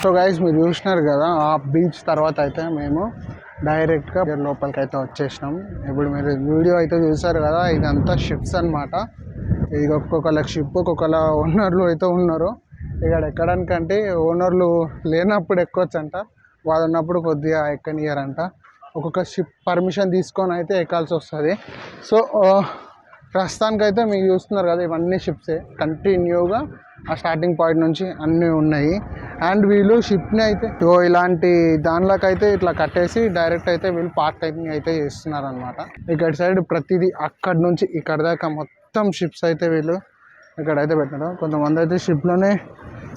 So guys మీరు చూసినారు కదా, ఆ బీచ్ తర్వాత అయితే మేము డైరెక్ట్గా లోపలికి అయితే వచ్చేసినాం. ఇప్పుడు మీరు వీడియో అయితే చూసారు కదా, ఇదంతా షిప్స్ అనమాట. ఇది ఒక్కొక్కళ్ళ షిప్ ఒక్కొక్కళ్ళ ఓనర్లు అయితే ఉన్నారు. ఇక్కడ ఎక్కడానికంటే ఓనర్లు లేనప్పుడు ఎక్కొచ్చంట, వాళ్ళు ఉన్నప్పుడు కొద్దిగా ఎక్కనియరంట. ఒక్కొక్క షిప్ పర్మిషన్ తీసుకొని అయితే ఎక్కాల్సి వస్తుంది. సో ప్రస్తుతానికైతే మీకు చూస్తున్నారు కదా, ఇవన్నీ షిప్సే కంటిన్యూగా ఆ స్టార్టింగ్ పాయింట్ నుంచి అన్నీ ఉన్నాయి. అండ్ వీళ్ళు షిప్ని అయితే ఇలాంటి దానిలోకైతే ఇట్లా కట్టేసి డైరెక్ట్ అయితే వీళ్ళు పార్కింగ్ అయితే చేస్తున్నారు అనమాట. ఇక్కడ సైడ్ ప్రతిదీ అక్కడి నుంచి ఇక్కడ దాకా మొత్తం షిప్స్ అయితే వీళ్ళు ఇక్కడైతే పెట్టినారు. కొంతమంది అయితే షిప్లోనే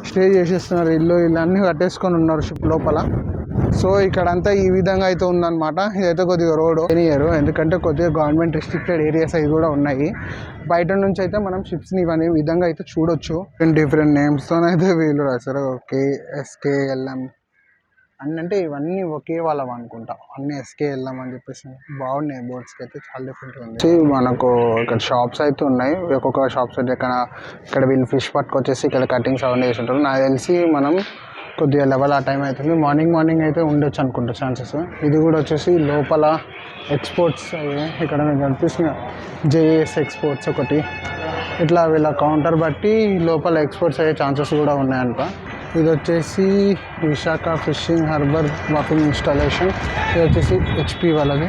స్టే చేసేస్తున్నారు, ఇల్లు అన్నీ కట్టేసుకొని ఉన్నారు షిప్ లోపల. సో ఇక్కడంతా ఈ విధంగా అయితే ఉందన్నమాట. ఇదైతే కొద్దిగా రోడ్ ఎనియరు, ఎందుకంటే కొద్దిగా గవర్నమెంట్ రిస్ట్రిక్టెడ్ ఏరియాస్ అవి కూడా ఉన్నాయి. బయట నుంచి అయితే మనం షిప్స్ని ఇవన్నీ విధంగా అయితే చూడొచ్చు. డిఫరెంట్ నేమ్స్తోనైతే వీళ్ళు రాశారు. KSKLM అన్నీ, అంటే ఇవన్నీ ఒకే వాళ్ళం అనుకుంటా, అన్ని SKLM అని చెప్పేసి బాగున్నాయి. బోర్డ్స్కి అయితే చాలా డిఫరెంట్ ఉంది. మనకు ఇక్కడ షాప్స్ అయితే ఉన్నాయి. ఒక్కొక్క షాప్స్ అయితే ఇక్కడ వీళ్ళు ఫిష్ పట్టుకొచ్చేసి ఇక్కడ కటింగ్స్ అవన్నీ చేసి ఉంటారు. నాకు తెలిసి మనం కొద్దిగా లెవెల్ ఆ టైం అవుతుంది. మార్నింగ్ అయితే ఉండొచ్చు అనుకుంటా ఛాన్సెస్. ఇది కూడా వచ్చేసి లోపల ఎక్స్పోర్ట్స్ ఇక్కడ మీకు కనిపిస్తుంది, JS ఎక్స్పోర్ట్స్ ఒకటి. ఇట్లా వీళ్ళ కౌంటర్ బట్టి లోపల ఎక్స్పోర్ట్స్ అయ్యే ఛాన్సెస్ కూడా ఉన్నాయంట. ఇది వచ్చేసి Visakha fishing harbour walking installation. ఇది వచ్చేసి HP వాళ్ళది.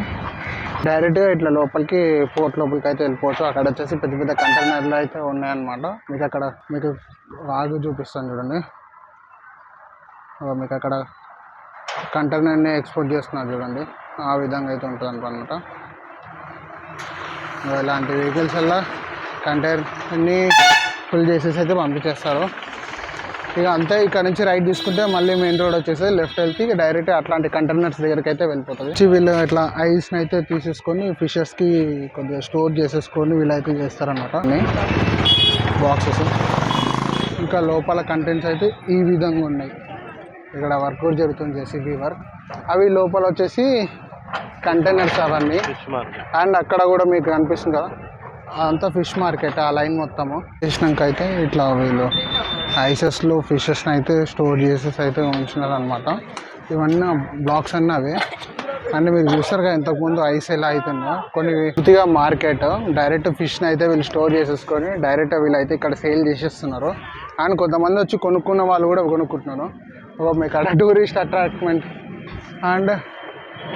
డైరెక్ట్గా ఇట్లా లోపలికి పోర్ట్ లోపలికి అయితే వెళ్ళిపోవచ్చు. అక్కడ వచ్చేసి పెద్ద పెద్ద కంటైనర్లు అయితే ఉన్నాయన్నమాట. మీకు రాగు చూపిస్తాను చూడండి. మీకు అక్కడ కంటైనర్ని ఎక్స్పోర్ట్ చేస్తున్నారు చూడండి, ఆ విధంగా అయితే ఉంటుంది అనమాట. ఇలాంటి వెహికల్స్ వల్ల కంటైనర్ని ఫుల్ చేసేసి అయితే పంపించేస్తారు. ఇక అంతే. ఇక్కడ నుంచి రైట్ తీసుకుంటే మళ్ళీ మెయిన్ రోడ్ వచ్చేసి లెఫ్ట్ వెళ్తే ఇక డైరెక్ట్ అట్లాంటి కంటైనర్స్ దగ్గరికి అయితే వెళ్ళిపోతుంది. వీళ్ళు ఇట్లా ఐస్ని అయితే తీసేసుకొని ఫిషెస్కి కొద్దిగా స్టోర్ చేసేసుకొని వీళ్ళైతే చేస్తారనమాట బాక్సెస్. ఇంకా లోపల కంటెంట్స్ అయితే ఈ విధంగా ఉన్నాయి. ఇక్కడ వర్క్ కూడా జరుగుతుంది, JCB వర్క్. అవి లోపల వచ్చేసి కంటైనర్స్ అవన్నీ. అండ్ అక్కడ కూడా మీకు కనిపిస్తుంది కదా, అదంతా ఫిష్ మార్కెట్. ఆ లైన్ మొత్తము చేసినాక అయితే ఇట్లా వీళ్ళు ఐసెస్లో ఫిషెస్ని అయితే స్టోర్ చేసేసి అయితే ఉంచినారు అనమాట. ఇవన్నీ బ్లాక్స్ అన్నీ అవే. అంటే మీరు చూస్తారు కదా ఇంతకుముందు ఐస్ ఎలా అవుతుందో, కొన్ని పూర్తిగా మార్కెట్ డైరెక్ట్ ఫిష్ని అయితే వీళ్ళు స్టోర్ చేసేసుకొని డైరెక్ట్ వీళ్ళు అయితే ఇక్కడ సేల్ చేసేస్తున్నారు. అండ్ కొంతమంది వచ్చి కొనుక్కున్న వాళ్ళు కూడా కొనుక్కుంటున్నారు. మీకు అక్కడ టూరిస్ట్ అట్రాక్ట్మెంట్. అండ్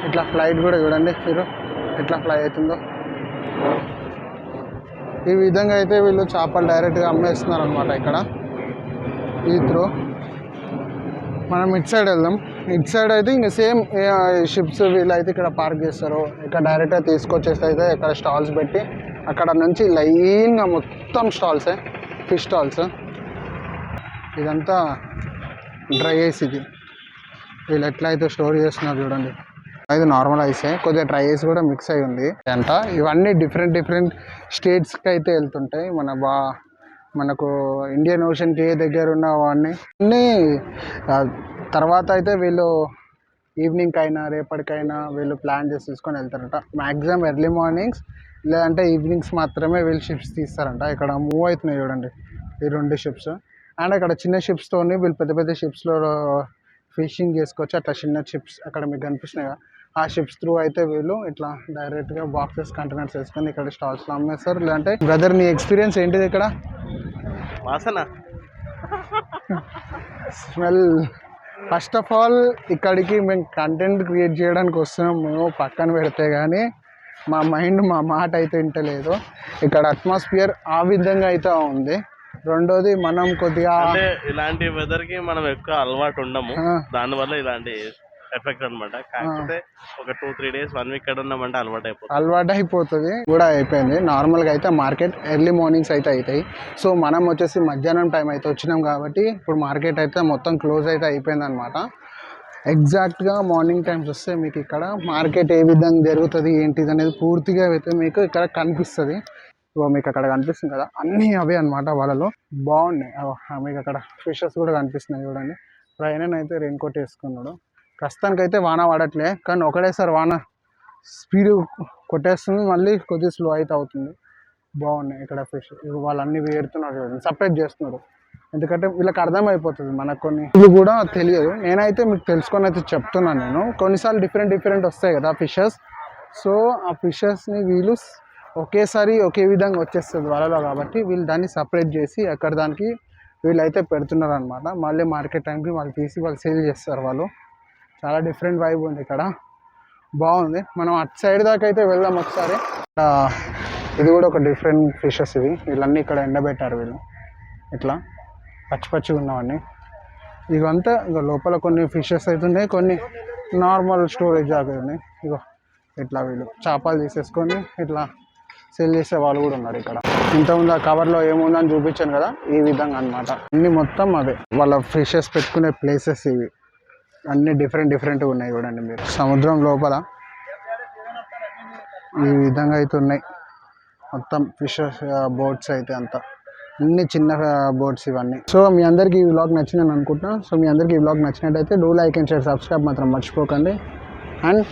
ఇట్లా ఫ్లైట్ కూడా చూడండి మీరు ఎట్లా ఫ్లై అవుతుందో. ఈ విధంగా అయితే వీళ్ళు చేపలు డైరెక్ట్గా అమ్మేస్తున్నారు అనమాట. ఇక్కడ ఈ త్రో మనం ఇటు సైడ్ వెళ్దాం. ఇటు సైడ్ అయితే ఇంకా సేమ్ షిప్స్ వీళ్ళు అయితే ఇక్కడ పార్క్ చేస్తారు. ఇక్కడ డైరెక్ట్గా తీసుకొచ్చేస్తే అయితే ఇక్కడ స్టాల్స్ పెట్టి అక్కడ నుంచి లైన్గా మొత్తం స్టాల్సే, ఫిష్ స్టాల్స్. ఇదంతా డ్రై ఐస్. ఇది వీళ్ళు ఎట్లా అయితే స్టోర్ చేస్తున్నారు చూడండి. ఇది నార్మల్ ఐసే, కొద్దిగా డ్రై ఐస్ కూడా మిక్స్ అయి ఉంది అంట. ఇవన్నీ డిఫరెంట్ స్టేట్స్కి అయితే వెళ్తుంటాయి. మనకు ఇండియన్ ఓషన్కి దగ్గర ఉన్నవన్నీ అన్నీ. తర్వాత అయితే వీళ్ళు ఈవినింగ్ అయినా రేపటికైనా వీళ్ళు ప్లాన్ చేసి తీసుకొని వెళ్తారంట. మ్యాక్సిమం ఎర్లీ మార్నింగ్స్ లేదంటే ఈవినింగ్స్ మాత్రమే వీళ్ళు షిప్స్ తీస్తారంట. ఇక్కడ మూవ్ అవుతున్నాయి చూడండి ఈ 2 షిప్స్. అండ్ అక్కడ చిన్న షిప్స్తో వీళ్ళు పెద్ద షిప్స్లో ఫిషింగ్ చేసుకోవచ్చు. అట్లా చిన్న షిప్స్ అక్కడ మీకు కనిపిస్తున్నాయి. ఆ షిప్స్ త్రూ అయితే వీళ్ళు ఇట్లా డైరెక్ట్గా బాక్సెస్ కంటైనర్స్ వేసుకొని ఇక్కడ స్టాల్స్లో అమ్మేస్తారు. లేదంటే బ్రదర్ నీ ఎక్స్పీరియన్స్ ఏంటిది ఇక్కడ? వాసన, స్మెల్. ఫస్ట్ ఆఫ్ ఆల్ ఇక్కడికి మేము కంటెంట్ క్రియేట్ చేయడానికి వస్తున్నాం, మేము పక్కన పెడితే కానీ మా మైండ్ మా మాట అయితే వింటలేదు. ఇక్కడ అట్మాస్ఫియర్ ఆ విధంగా అయితే ఉంది. రెండోది మనం కొద్దిగా ఇలాంటి వెదర్ కి మనం ఎక్కువ అలవాటు ఉండము, దానివల్ల ఇలాంటి ఎఫెక్ట్ అనమాట. కాకపోతే ఒక 2-3 డేస్ 1 వీక్ ఇక్కడ ఉన్నామంటే అలవాటు అయిపోతుంది కూడా అయిపోయింది. నార్మల్గా అయితే మార్కెట్ ఎర్లీ మార్నింగ్స్ అయితే అవుతాయి. సో మనం వచ్చేసి మధ్యాహ్నం టైం అయితే వచ్చినాం కాబట్టి ఇప్పుడు మార్కెట్ అయితే మొత్తం క్లోజ్ అయితే అయిపోయింది అనమాట. ఎగ్జాక్ట్గా మార్నింగ్ టైమ్స్ వస్తే మీకు ఇక్కడ మార్కెట్ ఏ విధంగా జరుగుతుంది ఏంటిది అనేది పూర్తిగా అయితే మీకు ఇక్కడ కనిపిస్తుంది. మీకు అక్కడ కనిపిస్తుంది కదా, అన్నీ అవే అనమాట. వాళ్ళలో బాగున్నాయి. మీకు అక్కడ ఫిషెస్ కూడా కనిపిస్తున్నాయి చూడండి. ప్రయాణం అయితే రెయిన్ కోట్ వేసుకున్నాడు. ప్రస్తుతానికి అయితే వాన పడట్లే, కానీ ఒకటేసారి వాన స్పీడ్ కొట్టేస్తుంది, మళ్ళీ కొద్దిగా స్లో అయితే అవుతుంది. బాగున్నాయి ఇక్కడ ఫిష్. వాళ్ళు అన్నీ వేరుతున్నారు చూడండి, సపరేట్ చేస్తున్నారు. ఎందుకంటే వీళ్ళకి అర్థమైపోతుంది, మనకు కొన్ని ఇవి కూడా తెలియదు. నేనైతే మీకు తెలుసుకొని అయితే చెప్తున్నాను. నేను కొన్నిసార్లు డిఫరెంట్ వస్తాయి కదా ఫిషెస్. సో ఆ ఫిషెస్ని వీళ్ళు ఒకేసారి ఒకే విధంగా వచ్చేస్తుంది వలలో, కాబట్టి వీళ్ళు దాన్ని సపరేట్ చేసి అక్కడ దానికి వీళ్ళైతే పెడుతున్నారు అనమాట. మళ్ళీ మార్కెట్ టైంకి వాళ్ళు తీసి వాళ్ళు సేల్ చేస్తారు వాళ్ళు. చాలా డిఫరెంట్ వైబ్ ఉంది ఇక్కడ, బాగుంది. మనం అటు సైడ్ దాకా అయితే వెళ్దాం ఒకసారి. ఇది కూడా ఒక డిఫరెంట్ ఫిషెస్ ఇవి. వీళ్ళన్నీ ఇక్కడ ఎండబెట్టారు వీళ్ళు, ఇట్లా పచ్చిగా ఉన్నవన్నీ. ఇవంతా ఇక లోపల కొన్ని ఫిషెస్ అయితే ఉన్నాయి, కొన్ని నార్మల్ స్టోరేజ్ జాగా ఉన్నాయి. ఇగో ఇట్లా వీళ్ళు చేపలు తీసేసుకొని ఇట్లా సేల్ చేసే వాళ్ళు కూడా ఉన్నారు ఇక్కడ. ఇంతకుముందు ఆ కవర్లో ఏముందని చూపించాను కదా, ఈ విధంగా అనమాట. అన్ని మొత్తం అవే వాళ్ళ ఫిషెస్ పెట్టుకునే ప్లేసెస్ ఇవి. అన్ని డిఫరెంట్గా ఉన్నాయి చూడండి మీరు. సముద్రం లోపల ఈ విధంగా అయితే ఉన్నాయి మొత్తం ఫిషెస్ బోట్స్ అయితే అంతా, అన్ని చిన్న బోట్స్ ఇవన్నీ. సో మీ అందరికీ ఈ వ్లాగ్ నచ్చిందని అనుకుంటున్నాను. సో మీ అందరికీ ఈ వ్లాగ్ నచ్చినట్టయితే do like and share, subscribe మాత్రం మర్చిపోకండి. అండ్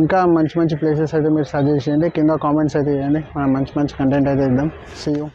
ఇంకా మంచి ప్లేసెస్ అయితే మీరు సజెస్ట్ చేయండి, కింద కామెంట్స్ అయితే చేయండి. మనం మంచి కంటెంట్ అయితే ఇద్దాం. See you.